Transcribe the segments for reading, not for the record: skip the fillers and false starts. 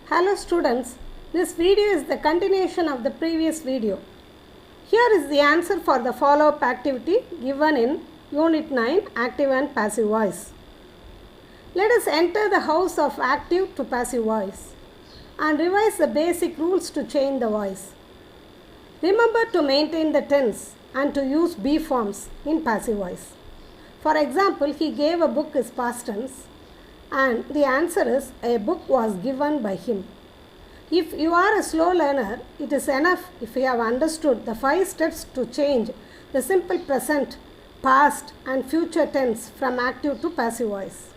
Hello students, this video is the continuation of the previous video. Here is the answer for the follow-up activity given in Unit 9 Active and Passive Voice. Let us enter the house of active to passive voice and revise the basic rules to change the voice. Remember to maintain the tense and to use be forms in passive voice. For example, he gave a book is past tense. And the answer is a book was given by him. If you are a slow learner, it is enough if you have understood the 5 steps to change the simple present, past and future tense from active to passive voice.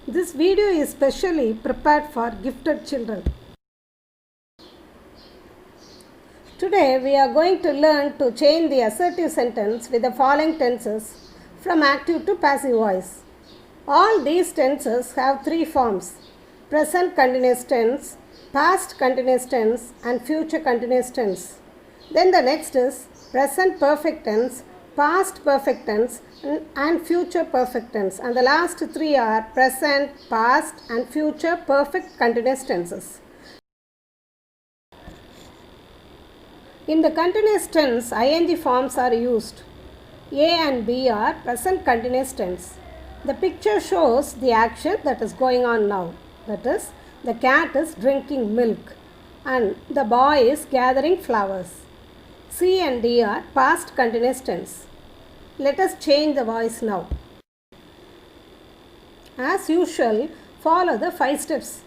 This video is specially prepared for gifted children. Today we are going to learn to change the assertive sentence with the following tenses from active to passive voice. All these tenses have 3 forms: present continuous tense, past continuous tense and future continuous tense. Then the next is present perfect tense, past perfect tense and future perfect tense. And the last 3 are present, past and future perfect continuous tenses. In the continuous tense, ing forms are used. A and B are present continuous tense. The picture shows the action that is going on now. That is, the cat is drinking milk and the boy is gathering flowers. C and D are past continuous tense. Let us change the voice now. As usual, follow the 5 steps.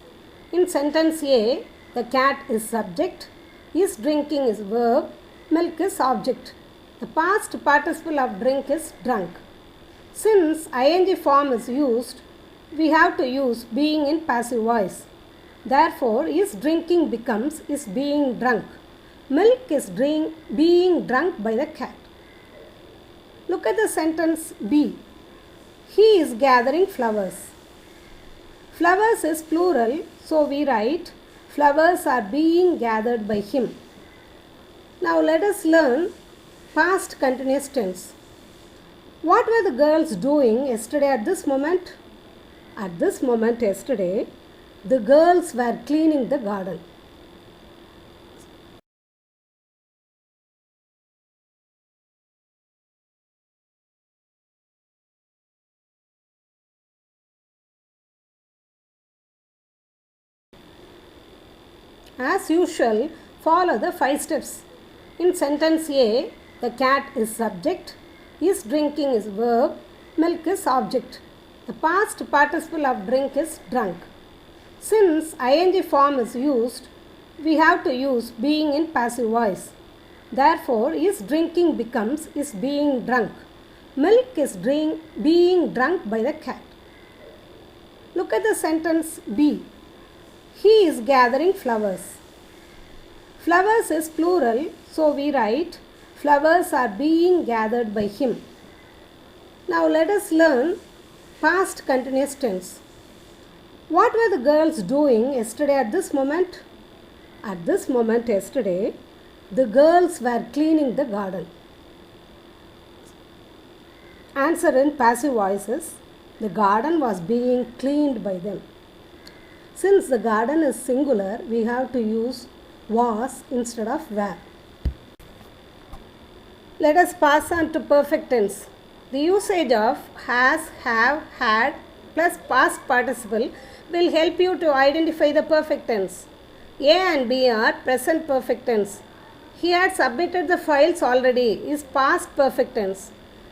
In sentence A, the cat is subject, is drinking is verb, milk is object. The past participle of drink is drunk. Since ing form is used, we have to use being in passive voice. Therefore, is drinking becomes is being drunk. Milk is being drunk by the cat. Look at the sentence B. He is gathering flowers. Flowers is plural, so we write flowers are being gathered by him. Now let us learn past continuous tense. What were the girls doing yesterday at this moment? At this moment yesterday, the girls were cleaning the garden. As usual, follow the 5 steps. In sentence A, the cat is subject, is drinking is verb, milk is object. The past participle of drink is drunk. Since ing form is used, we have to use being in passive voice. Therefore, is drinking becomes is being drunk. Milk is being drunk by the cat. Look at the sentence B. He is gathering flowers. Flowers is plural, so we write flowers are being gathered by him. Now let us learn past continuous tense. What were the girls doing yesterday at this moment? At this moment yesterday, the girls were cleaning the garden. Answer in passive voices, the garden was being cleaned by them. Since the garden is singular, we have to use was instead of were. Let us pass on to perfect tense. The usage of has, have, had plus past participle will help you to identify the perfect tense. A and B are present perfect tense. He had submitted the files already is past perfect tense.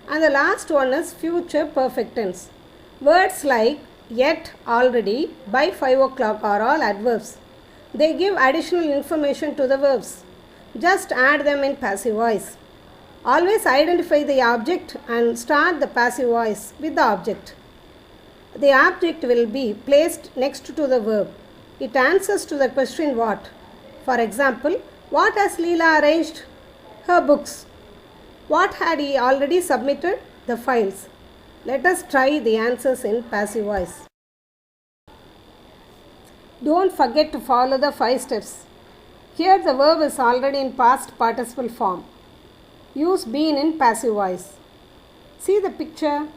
And the last one is future perfect tense. Words like yet, already, by 5 o'clock are all adverbs. They give additional information to the verbs. Just add them in passive voice. Always identify the object and start the passive voice with the object. The object will be placed next to the verb. It answers to the question what. For example, what has Leela arranged? Her books. What had he already submitted? The files. Let us try the answers in passive voice. Don't forget to follow the 5 steps. Here the verb is already in past participle form. Use been in passive voice. See the picture.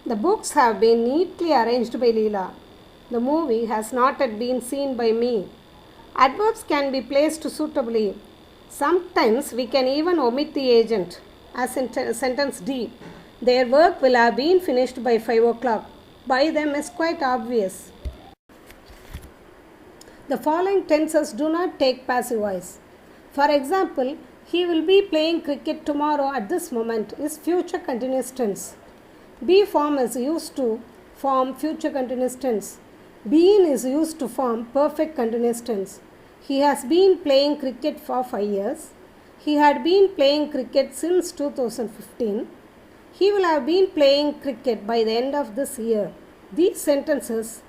The books have been neatly arranged by Leela. The movie has not yet been seen by me. Adverbs can be placed suitably. Sometimes we can even omit the agent, as in sentence D. Their work will have been finished by 5 o'clock. By them is quite obvious. The following tenses do not take passive voice. For example, he will be playing cricket tomorrow at this moment is future continuous tense. Be form is used to form future continuous tense. Been is used to form perfect continuous tense. He has been playing cricket for 5 years. He had been playing cricket since 2015. He will have been playing cricket by the end of this year. These sentences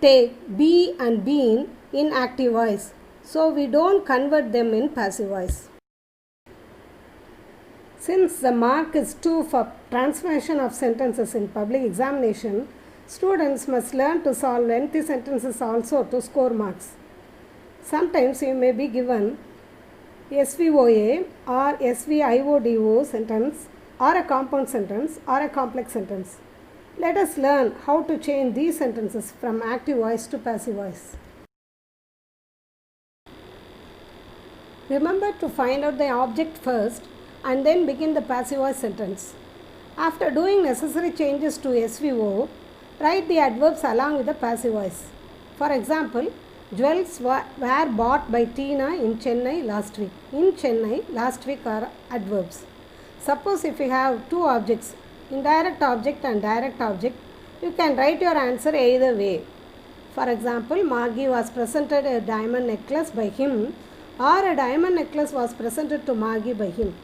take be and been in active voice, so we don't convert them in passive voice. Since the mark is 2 for transformation of sentences in public examination, students must learn to solve lengthy sentences also to score marks. Sometimes you may be given SVOA or SVIODO sentence or a compound sentence or a complex sentence. Let us learn how to change these sentences from active voice to passive voice. Remember to find out the object first and then begin the passive voice sentence. After doing necessary changes to SVO, write the adverbs along with the passive voice. For example, jewels were bought by Tina in Chennai last week. In Chennai, last week are adverbs. Suppose if you have two objects, indirect object and direct object, you can write your answer either way. For example, Maggie was presented a diamond necklace by him, or a diamond necklace was presented to Maggie by him.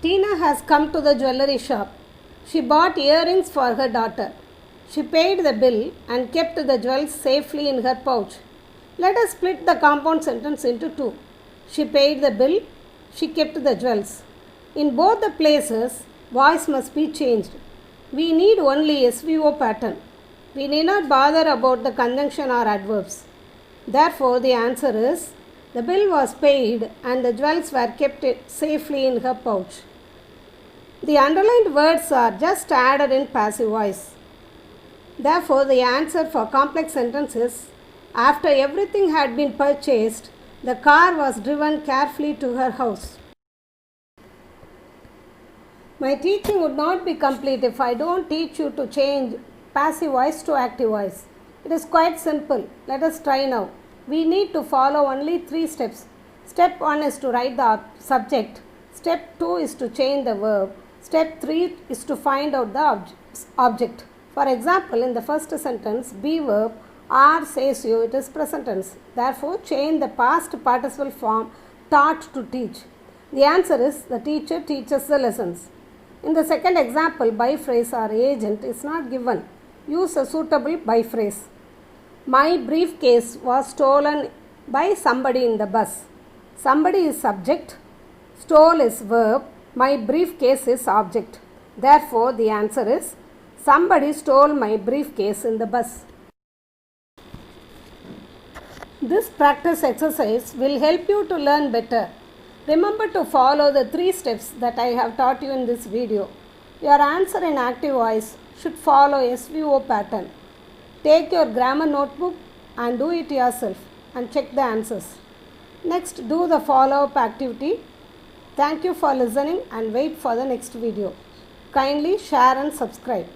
Tina has come to the jewellery shop. She bought earrings for her daughter. She paid the bill and kept the jewels safely in her pouch. Let us split the compound sentence into two. She paid the bill, she kept the jewels. In both the places, voice must be changed. We need only SVO pattern. We need not bother about the conjunction or adverbs. Therefore, the answer is, the bill was paid and the jewels were kept safely in her pouch. The underlined words are just added in passive voice. Therefore, the answer for complex sentence is, after everything had been purchased, the car was driven carefully to her house. My teaching would not be complete if I don't teach you to change passive voice to active voice. It is quite simple. Let us try now. We need to follow only 3 steps. Step 1 is to write the subject. Step 2 is to change the verb. Step 3 is to find out the object. For example, in the first sentence, be verb, are says you, it is present tense. Therefore, change the past participle form taught to teach. The answer is, the teacher teaches the lessons. In the second example, by phrase or agent is not given. Use a suitable by phrase. My briefcase was stolen by somebody in the bus. Somebody is subject, stole is verb, my briefcase is object. Therefore, the answer is, somebody stole my briefcase in the bus. This practice exercise will help you to learn better. Remember to follow the 3 steps that I have taught you in this video. Your answer in active voice should follow SVO pattern. Take your grammar notebook and do it yourself and check the answers. Next, do the follow-up activity. Thank you for listening and wait for the next video. Kindly share and subscribe.